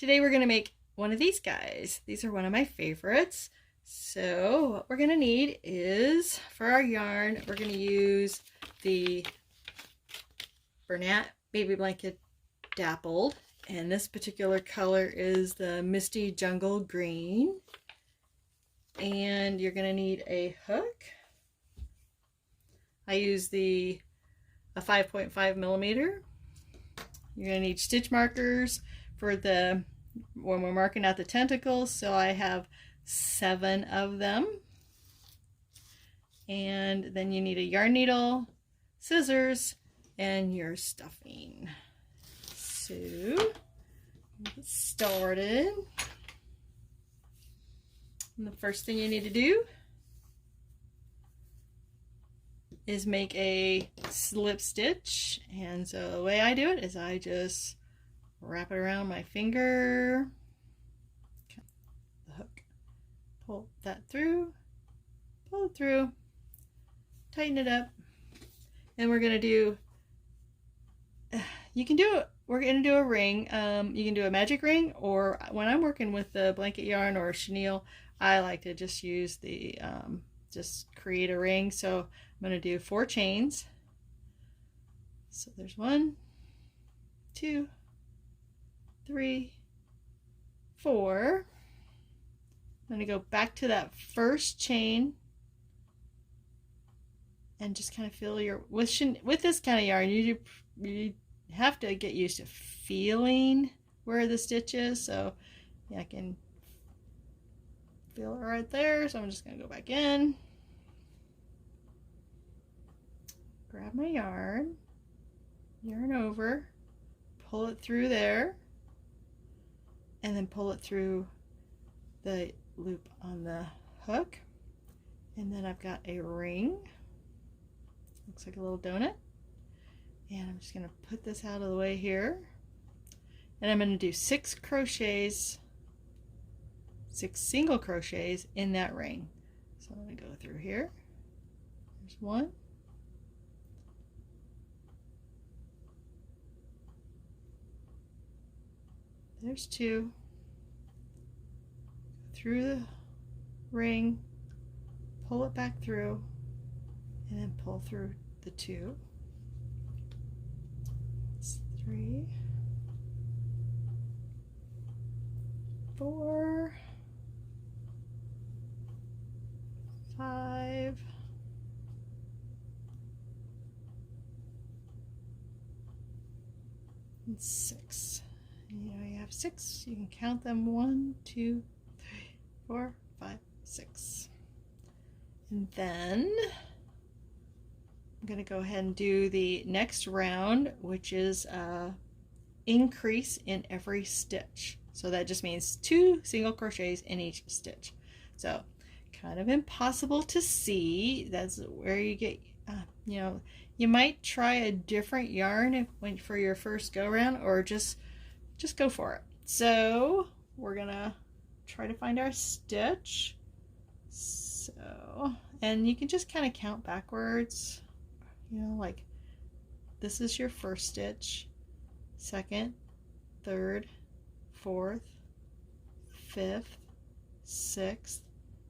Today we're going to make one of these guys. These are one of my favorites. So what we're going to need is, for our yarn, we're going to use the Bernat Baby Blanket Dappled. And this particular color is the Misty Jungle Green. And you're going to need a hook. I use a 5.5 millimeter. You're going to need stitch markers for when we're marking out the tentacles. So I have 7 of them. And then you need a yarn needle, scissors, and your stuffing. So get started. And the first thing you need to do is make a slip stitch. And so the way I do it is I just wrap it around my finger, the hook, pull that through, pull it through, tighten it up, and we're going to do, we're going to do a ring. You can do a magic ring, or when I'm working with the blanket yarn or chenille, I like to just use just create a ring. So I'm going to do 4 chains. So there's 1, 2, 3, 4. I'm going to go back to that first chain and just kind of feel with this kind of yarn, you have to get used to feeling where the stitch is. So yeah, I can feel it right there. So I'm just going to go back in, grab my yarn over, pull it through there, and then pull it through the loop on the hook. And then I've got a ring, looks like a little donut, and I'm just going to put this out of the way here, and I'm going to do 6 crochets, 6 single crochets in that ring. So I'm going to go through here. There's 1, there's 2, through the ring, pull it back through, and then pull through the 2. That's 3, 4, 5, and 6. And you have 6. You can count them: 1, 2, 3, 4, 5, 6. And then I'm going to go ahead and do the next round, which is increase in every stitch. So that just means 2 single crochets in each stitch. So kind of impossible to see. That's where you get, you might try a different yarn for your first go around, or just go for it. So we're gonna try to find our stitch. So, and you can just kind of count backwards, like this is your first stitch, 2nd, 3rd, 4th, 5th, 6th.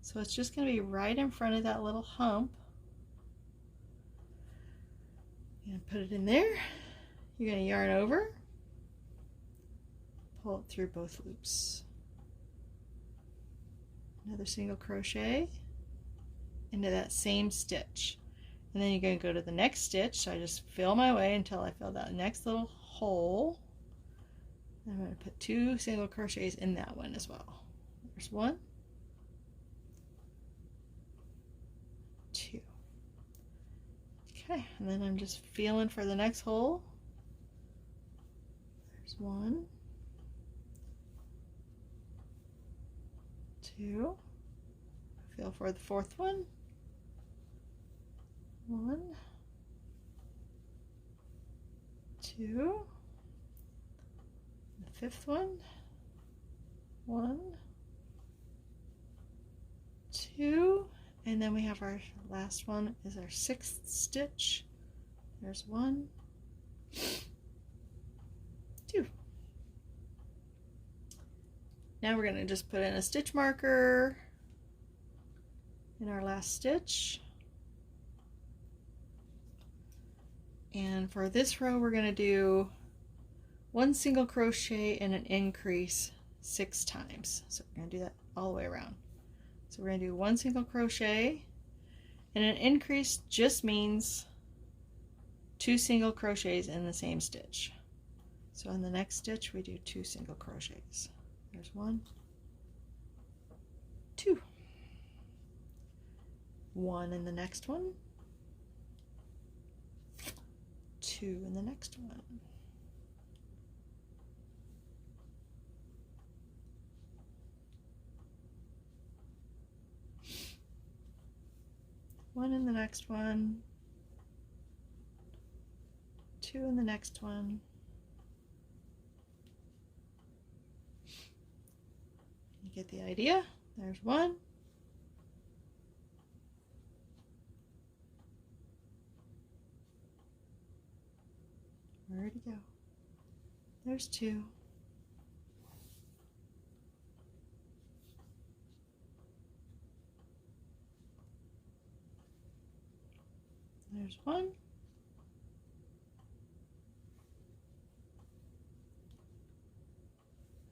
So it's just going to be right in front of that little hump. You're going to put it in there. You're going to yarn over, pull it through both loops, another single crochet into that same stitch, and then you're going to go to the next stitch. So I just fill my way until I fill that next little hole. I'm going to put 2 single crochets in that one as well. There's 1, 2. Okay, and then I'm just feeling for the next hole. There's 1, 2. Feel for the 4th one. 1, 2. The 5th one. 1, 2. And then we have our last one is our 6th stitch. There's 1, 2. Now we're going to just put in a stitch marker in our last stitch. And for this row, we're going to do 1 single crochet and an increase 6 times. So we're going to do that all the way around. So we're going to do 1 single crochet, and an increase just means 2 single crochets in the same stitch. So in the next stitch, we do 2 single crochets. There's 1, 2, 1 in the next one, 2 in the next one, 1 in the next one, 2 in the next one, you get the idea. There's 1, where'd it go? There's 2, there's 1,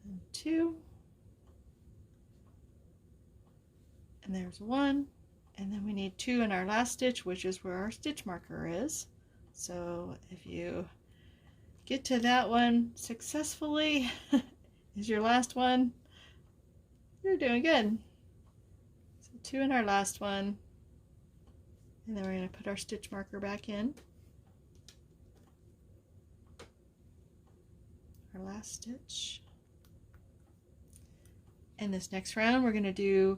and 2, and there's 1, and then we need 2 in our last stitch, which is where our stitch marker is. So if you get to that one successfully, is your last one, you're doing good. So 2 in our last one, and then we're going to put our stitch marker back in. Our last stitch. And this next round we're going to do,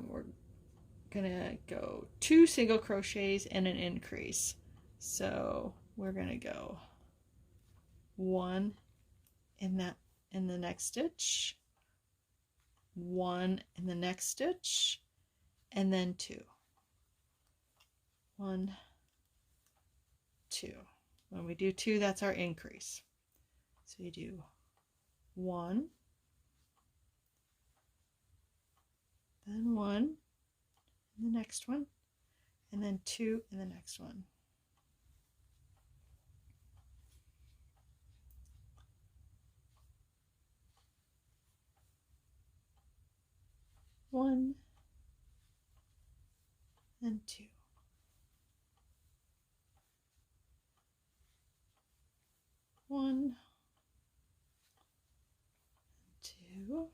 we're going to go 2 single crochets and an increase. So we're going to go 1 in the next stitch, 1 in the next stitch, and then 2. 1, 2. When we do 2, that's our increase. So you do 1, then 1 in the next one, and then 2 in the next one. One and 2. 1, 2,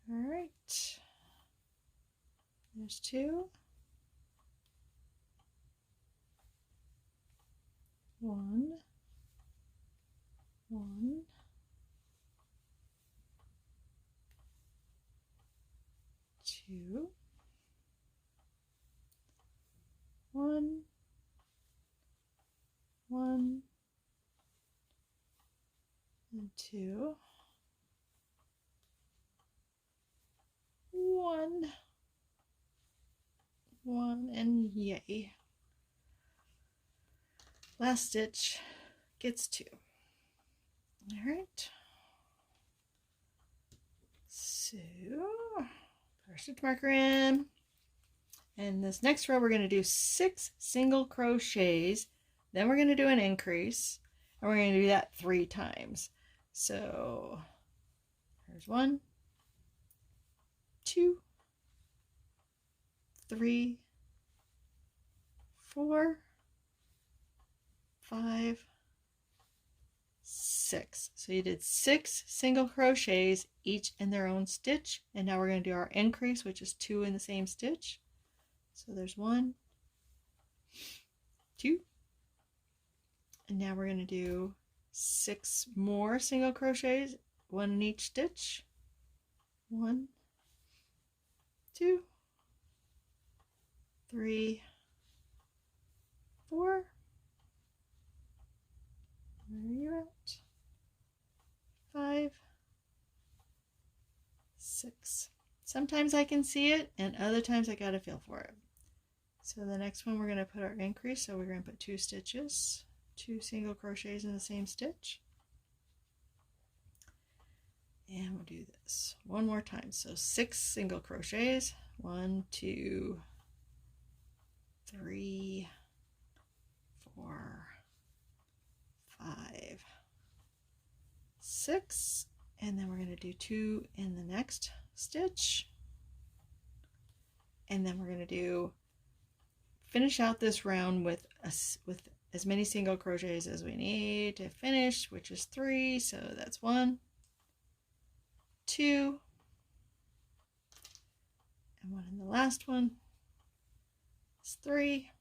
all right, there's 2, 1, 1, 2, 1, 1, and 2, 1, 1, and yay. Last stitch gets 2. All right. So put our stitch marker in. And this next row we're going to do 6 single crochets. Then we're going to do an increase. And we're going to do that 3 times. So there's 1, 2, 3, 4, 5, 6. So you did 6 single crochets, each in their own stitch. And now we're going to do our increase, which is 2 in the same stitch. So there's 1, 2, and now we're going to do 6 more single crochets, 1 in each stitch. 1, 2, 3, 4, where are you at? 5, 6. Sometimes I can see it and other times I gotta feel for it. So the next one we're going to put our increase, so we're going to put 2 stitches, 2 single crochets in the same stitch. And we'll do this one more time. So 6 single crochets. 1, 2, 3, 4, 5, 6. And then we're going to do 2 in the next stitch. And then we're going to finish out this round with as many single crochets as we need to finish, which is 3. So that's 1, 2, and 1 in the last one. It's 3.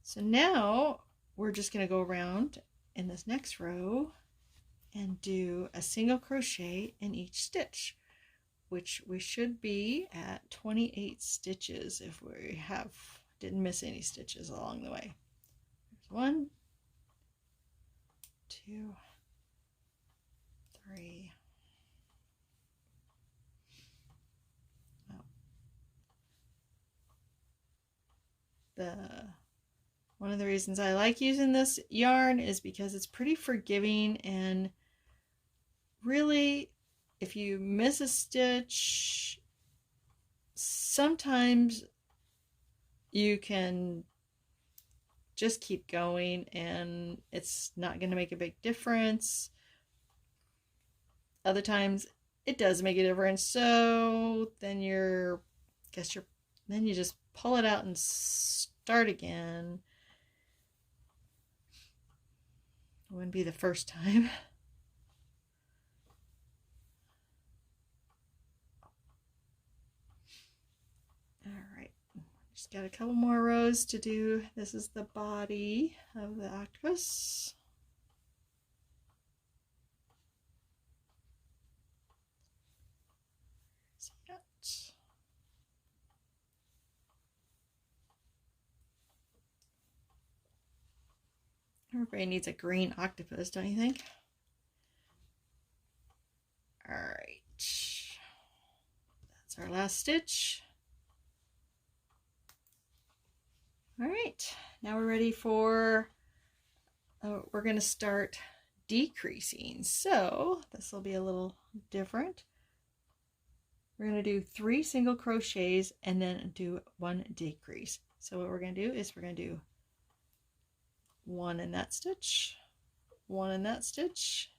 So now we're just going to go around in this next row and do a single crochet in each stitch, which we should be at 28 stitches if we didn't miss any stitches along the way. There's 1, 2, 3. One of the reasons I like using this yarn is because it's pretty forgiving, and really if you miss a stitch, sometimes you can just keep going and it's not going to make a big difference. Other times it does make a difference, so then you just pull it out and start again. It wouldn't be the first time. Alright, just got a couple more rows to do. This is the body of the octopus. See that? Everybody needs a green octopus, don't you think? Alright, that's our last stitch. Alright, now we're ready for, we're going to start decreasing. So this will be a little different. We're going to do 3 single crochets and then do 1 decrease. So what we're going to do is we're going to do 1 in that stitch, 1 in that stitch,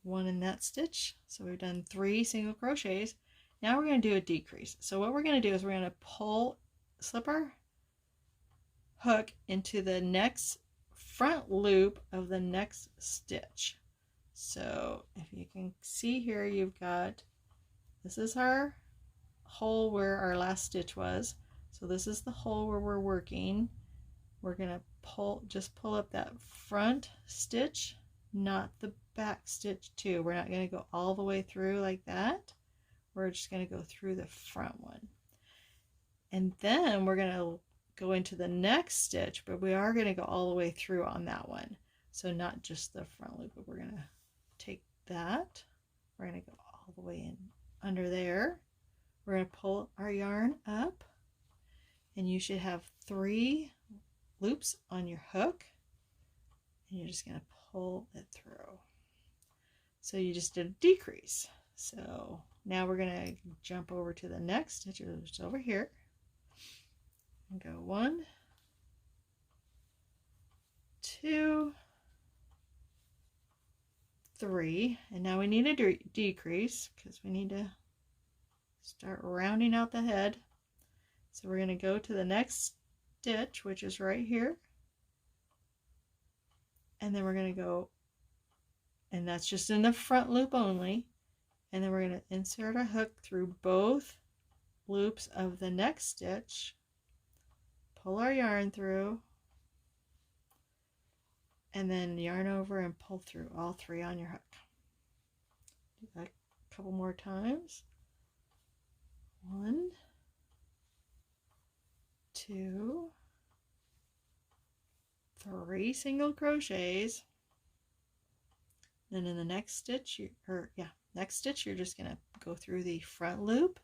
1 in that stitch. So we've done 3 single crochets. Now we're going to do a decrease. So what we're going to do is we're going to slip our hook into the next front loop of the next stitch. So if you can see here, you've got, this is our hole where our last stitch was. So this is the hole where we're working. We're going to just pull up that front stitch, not the back stitch too. We're not going to go all the way through like that. We're just going to go through the front one. And then we're going to go into the next stitch, but we are going to go all the way through on that one. So not just the front loop, but we're going to take that. We're going to go all the way in under there. We're going to pull our yarn up, and you should have 3 loops on your hook, and you're just going to pull it through. So you just did a decrease. So now we're going to jump over to the next stitch, which is over here, and go 1, 2, 3, and now we need a decrease because we need to start rounding out the head. So we're going to go to the next stitch, which is right here, and then we're going to go, and that's just in the front loop only, and then we're going to insert a hook through both loops of the next stitch, pull our yarn through, and then yarn over and pull through all 3 on your hook. Do that a couple more times. 1, 2, 3 single crochets. Then in the next stitch, next stitch, you're just going to go through the front loop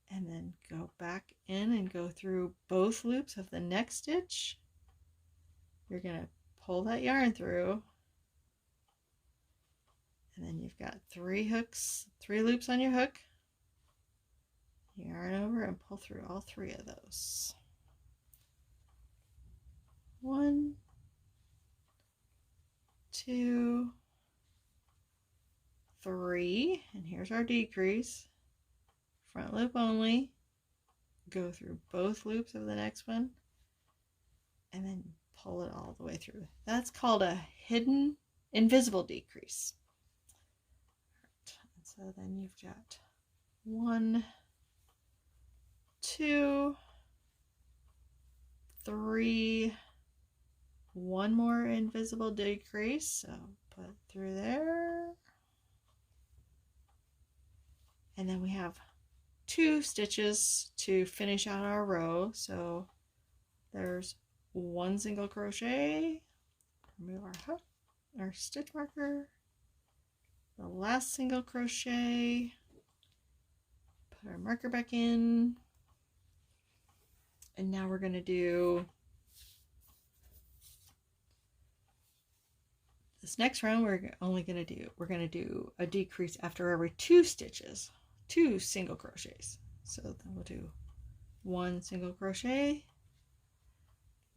and then go back in and go through both loops of the next stitch. You're going to pull that yarn through, and then you've got 3 loops on your hook. Yarn over and pull through all 3 of those. 1, 2, 3, and here's our decrease. Front loop only. Go through both loops of the next one, and then pull it all the way through. That's called a hidden, invisible decrease. And so then you've got 1, 2, 3, 1 more invisible decrease, so put it through there. And then we have 2 stitches to finish out our row. So there's 1 single crochet, remove our hook, our stitch marker, the last single crochet, put our marker back in, and now we're going to do this next round. We're going to do a decrease after every 2 stitches, 2 single crochets. So then we'll do 1 single crochet,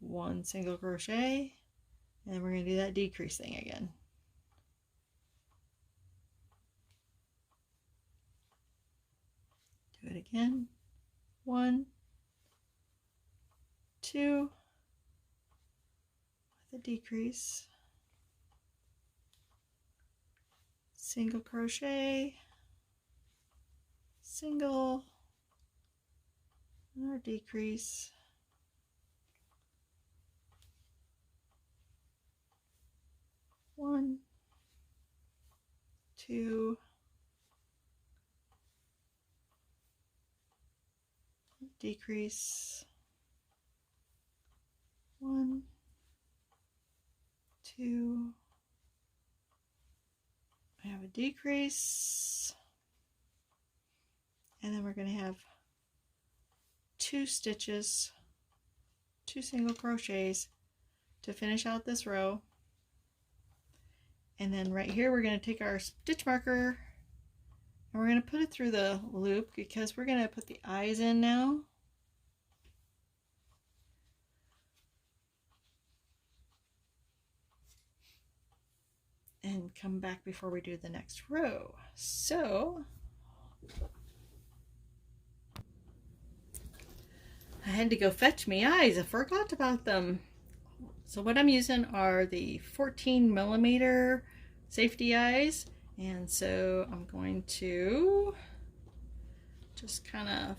1 single crochet, and we're going to do that decrease thing again. Do it again. 1, 2, with a decrease, single crochet, single, and our decrease, one, 2, decrease, 1, 2, I have a decrease, and then we're going to have 2 stitches, 2 single crochets to finish out this row. And then right here we're going to take our stitch marker and we're going to put it through the loop because we're going to put the eyes in now. And come back before we do the next row. So I had to go fetch me eyes. I forgot about them. So what I'm using are the 14mm safety eyes, and so I'm going to just kind of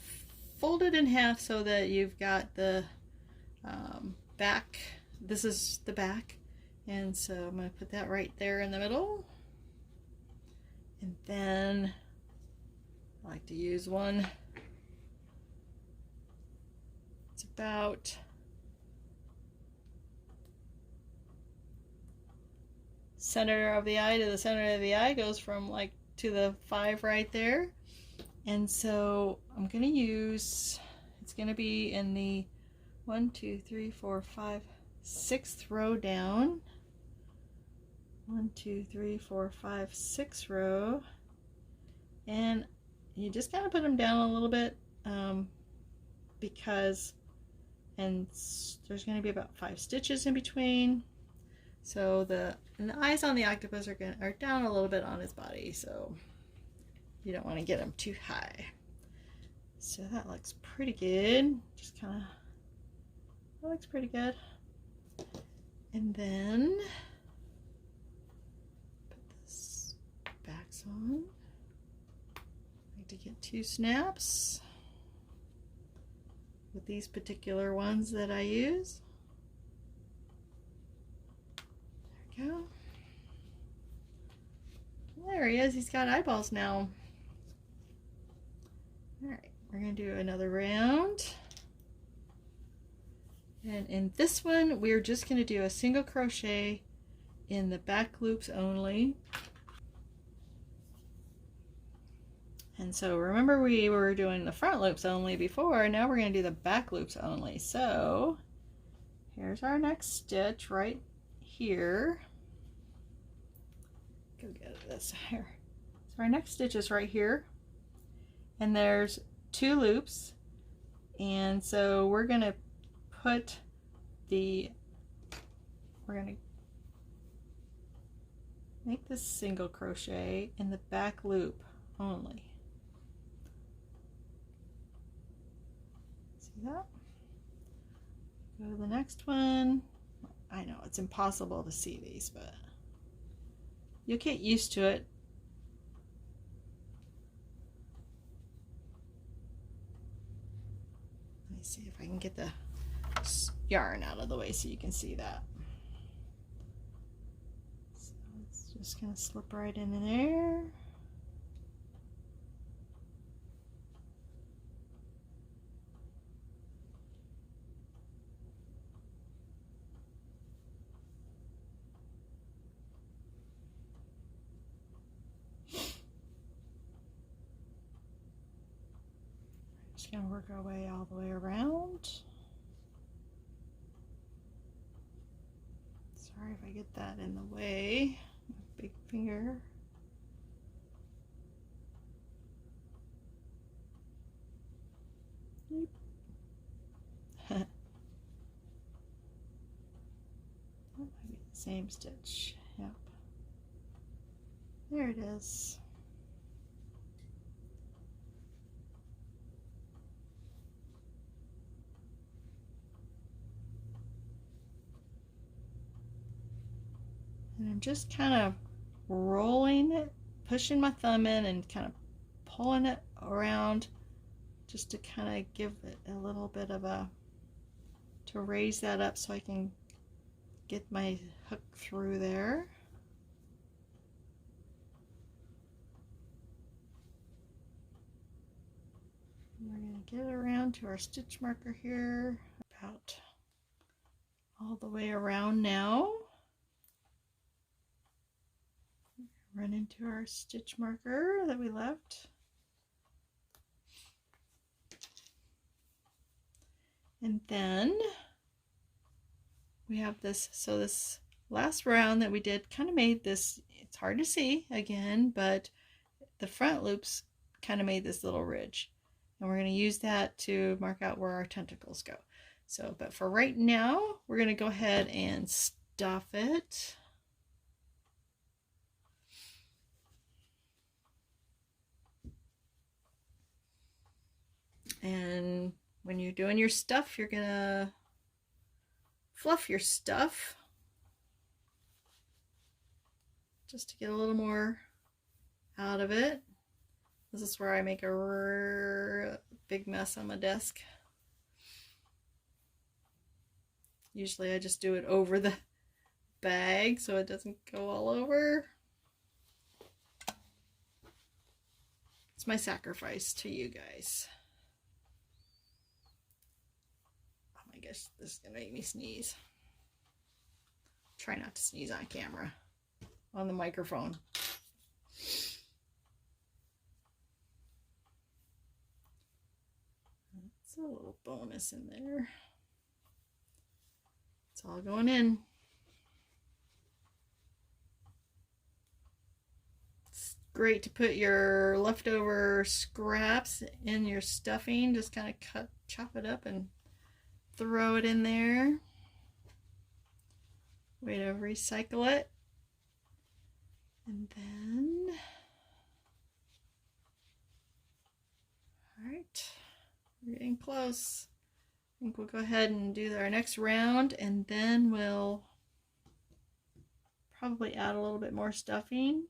fold it in half so that you've got the back. This is the back, and so I'm going to put that right there in the middle. And then I like to use one. It's about center of the eye to the center of the eye, goes from like to the 5 right there. And so I'm going to use, it's going to be in the 1, 2, 3, 4, 5, 6th row down. 1, 2, 3, 4, 5, 6 row. And you just kind of put them down a little bit because, and there's going to be about 5 stitches in between. So the eyes on the octopus are down a little bit on his body, so you don't want to get them too high. So that looks pretty good. Just kind of, that looks pretty good. And then put this backs on. I like to get 2 snaps with these particular ones that I use. Go. There he is. He's got eyeballs now. Alright, we're going to do another round. And in this one, we're just going to do a single crochet in the back loops only. And so remember we were doing the front loops only before, now we're going to do the back loops only. So here's our next stitch right here. Go get this here. So our next stitch is right here, and there's 2 loops, and so we're going to put we're going to make this single crochet in the back loop only. See that? Go to the next one. I know it's impossible to see these, but you'll get used to it. Let me see if I can get the yarn out of the way so you can see that. So it's just going to slip right in there. Just going to work our way all the way around. Sorry if I get that in the way. Big finger. That might be the same stitch. Yep. There it is. And I'm just kind of rolling it, pushing my thumb in and kind of pulling it around just to kind of give it a little bit of to raise that up so I can get my hook through there. And we're going to get it around to our stitch marker here, about all the way around now. Run into our stitch marker that we left. And then we have this, so this last round that we did kind of made this, it's hard to see again, but the front loops kind of made this little ridge. And we're going to use that to mark out where our tentacles go. So, but for right now, we're going to go ahead and stuff it. And when you're doing your stuff, you're gonna fluff your stuff just to get a little more out of it. This is where I make a big mess on my desk. Usually I just do it over the bag so it doesn't go all over. It's my sacrifice to you guys. This is gonna make me sneeze. Try not to sneeze on camera, on the microphone. It's a little bonus in there. It's all going in. It's great to put your leftover scraps in your stuffing. Just kind of chop it up and throw it in there. Way to recycle it. And then, all right, we're getting close. I think we'll go ahead and do our next round, and then we'll probably add a little bit more stuffing.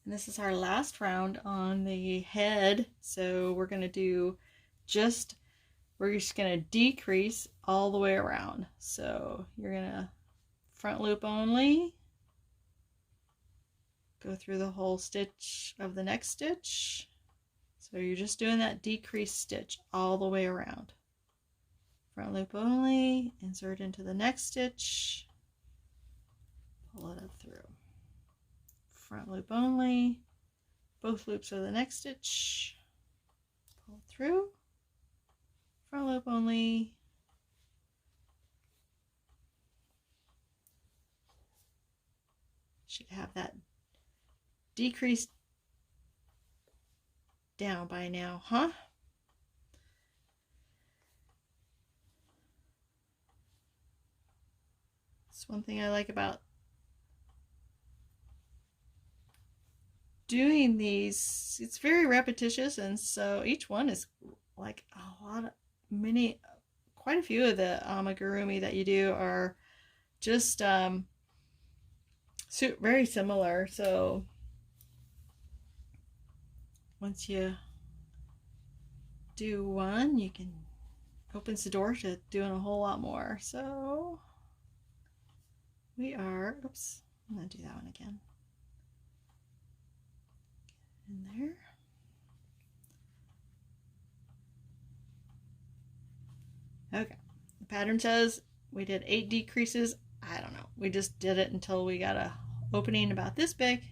And this is our last round on the head. So we're going to do we're just going to decrease all the way around. So you're going to front loop only, go through the whole stitch of the next stitch. So you're just doing that decreased stitch all the way around. Front loop only, insert into the next stitch, pull it up through. Front loop only, both loops of the next stitch, pull through, front loop only, should have that decreased down by now, huh? That's one thing I like about doing these. It's very repetitious, and so each one is like a lot of quite a few of the amigurumi that you do are just very similar. So once you do one, you can opens the door to doing a whole lot more. So we are, oops, I'm gonna do that one again. In there. Okay, the pattern says we did 8 decreases. I don't know, we just did it until we got a opening about this big.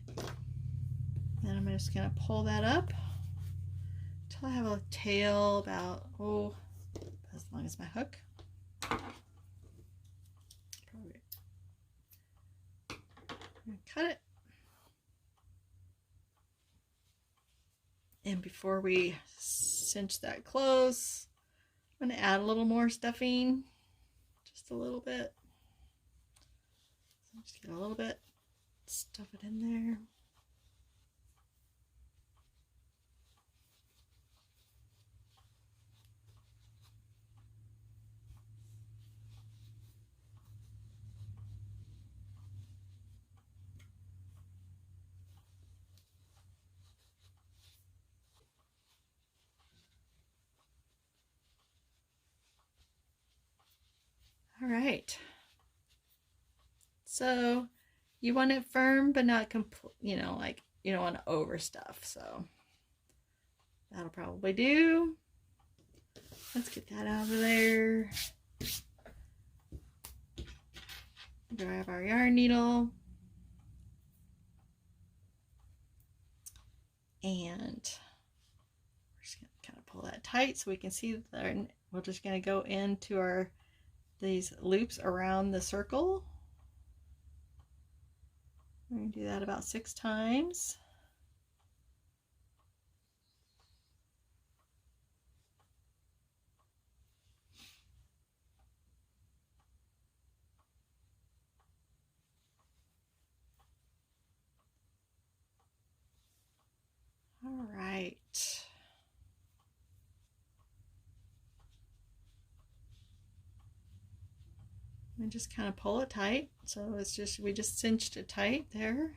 Then I'm just gonna pull that up until I have a tail about, oh, as long as my hook. Probably cut it. And before we cinch that close, I'm going to add a little more stuffing, just a little bit. So just get a little bit, stuff it in there. All right. So you want it firm, but not complete, you know, like you don't want to overstuff. So that'll probably do. Let's get that out of there. Grab our yarn needle. And we're just going to kind of pull that tight so we can see that we're just going to go into these loops around the circle. We're going to do that about 6 times. All right. And just kind of pull it tight. So it's just, we just cinched it tight there.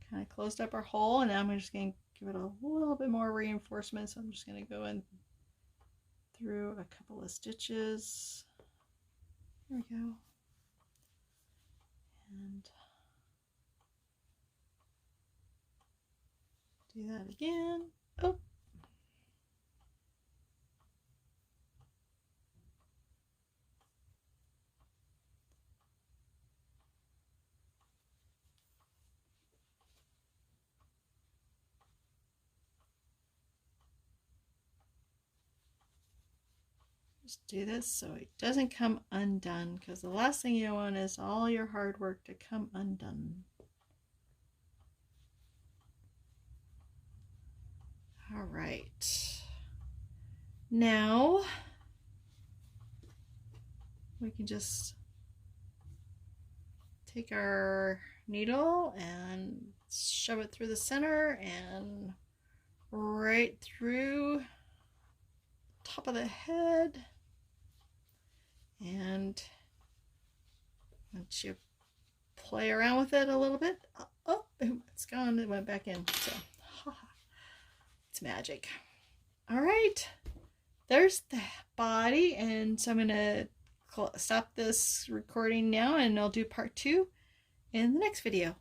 Kind of closed up our hole, and now I'm just going to give it a little bit more reinforcement. So I'm just going to go in through a couple of stitches. There we go. And do that again. Oh. Just do this so it doesn't come undone, because the last thing you want is all your hard work to come undone. All right. Now we can just take our needle and shove it through the center and right through the top of the head. And once you play around with it a little bit, oh, it's gone. It went back in. So, it's magic. All right, there's the body, and so I'm gonna stop this recording now, and I'll do part 2 in the next video.